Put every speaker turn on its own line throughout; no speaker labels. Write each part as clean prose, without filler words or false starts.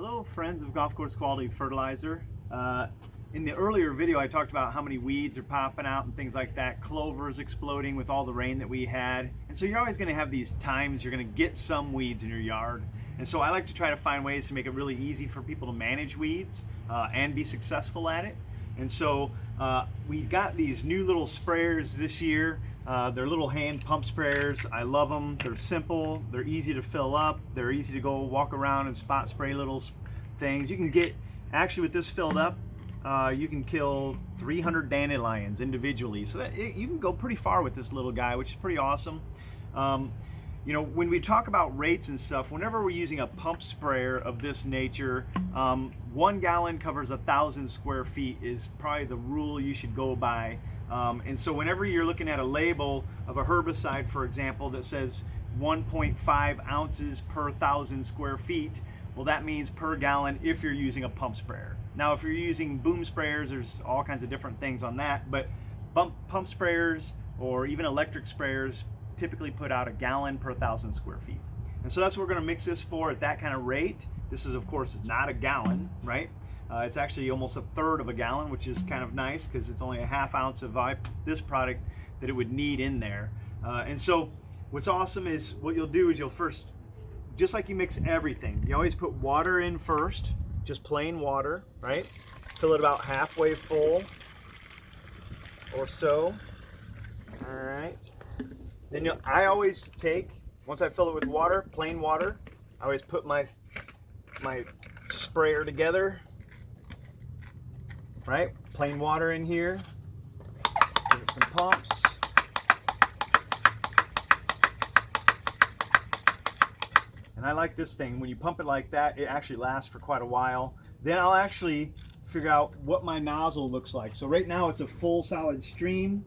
Hello friends of Golf Course Quality Fertilizer. In the earlier video I talked about how many weeds are popping out and things like that. Clover's exploding with all the rain that we had. And so you're always going to have these times you're going to get some weeds in your yard. And so I like to try to find ways to make it really easy for people to manage weeds and be successful at it. And so we got these new little sprayers this year. They're little hand pump sprayers. I love them. They're simple. They're easy to fill up. They're easy to go walk around and spot spray little things. You can get, actually with this filled up, you can kill 300 dandelions individually. So that you can go pretty far with this little guy, which is pretty awesome. You know, when we talk about rates and stuff, whenever we're using a pump sprayer of this nature, 1 gallon covers 1,000 square feet is probably the rule you should go by. And so whenever you're looking at a label of a herbicide, for example, that says 1.5 ounces per 1,000 square feet, well, that means per gallon if you're using a pump sprayer. Now, if you're using boom sprayers, there's all kinds of different things on that, but pump sprayers or even electric sprayers typically put out 1 gallon per 1,000 square feet. And so that's what we're going to mix this for at that kind of rate. This is, of course, not a gallon, right? It's actually almost 1/3 of a gallon, which is kind of nice because it's only 1/2 ounce of this product that it would need in there. And so what's awesome is what you'll do is you'll first, just like you mix everything, you always put water in first, just plain water, right? Fill it about halfway full or so. All right. Then I always take, once I fill it with water, plain water, I always put my sprayer together, right? Plain water in here, give it some pumps. And I like this thing, when you pump it like that, it actually lasts for quite a while. Then I'll actually figure out what my nozzle looks like. So right now it's a full solid stream.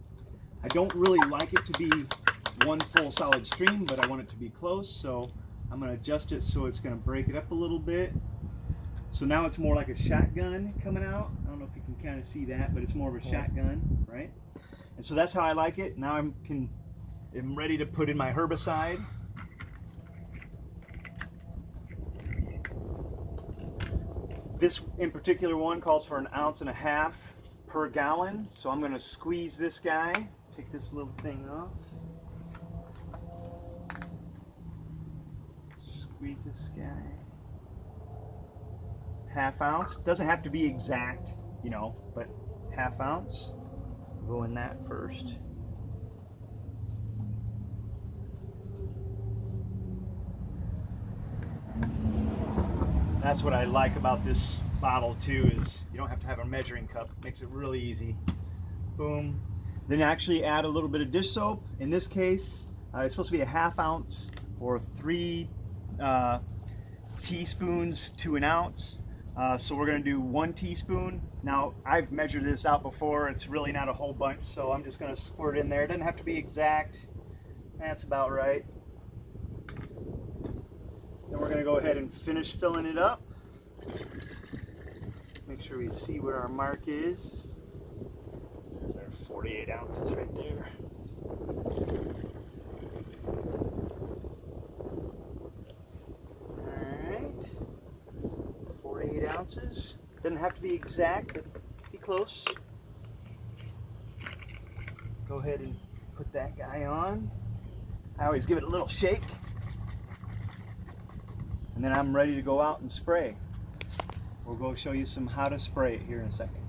I don't really like it to be one full solid stream, but I want it to be close, so I'm going to adjust it so it's going to break it up a little bit. So now it's more like a shotgun coming out. I don't know if you can kind of see that, but it's more of a shotgun, right? And so that's how I like it. Now I'm ready to put in my herbicide. This in particular one calls for 1.5 ounces per gallon, so I'm going to squeeze this guy, take this little thing off. Squeeze this guy. 1/2 ounce. Doesn't have to be exact, you know, but 1/2 ounce. Go in that first. That's what I like about this bottle too, is you don't have to have a measuring cup. It makes it really easy. Boom. Then actually add a little bit of dish soap. In this case, it's supposed to be 1/2 ounce or 3 teaspoons to 1 ounce. So we're going to do 1 teaspoon. Now I've measured this out before. It's really not a whole bunch, so I'm just going to squirt in there. It doesn't have to be exact. That's about right. Then we're going to go ahead and finish filling it up. Make sure we see where our mark is. There's our 48 ounces right there. Alright. 48 ounces. Doesn't have to be exact, but be close. Go ahead and put that guy on. I always give it a little shake. And then I'm ready to go out and spray. We'll go show you how to spray it here in a second.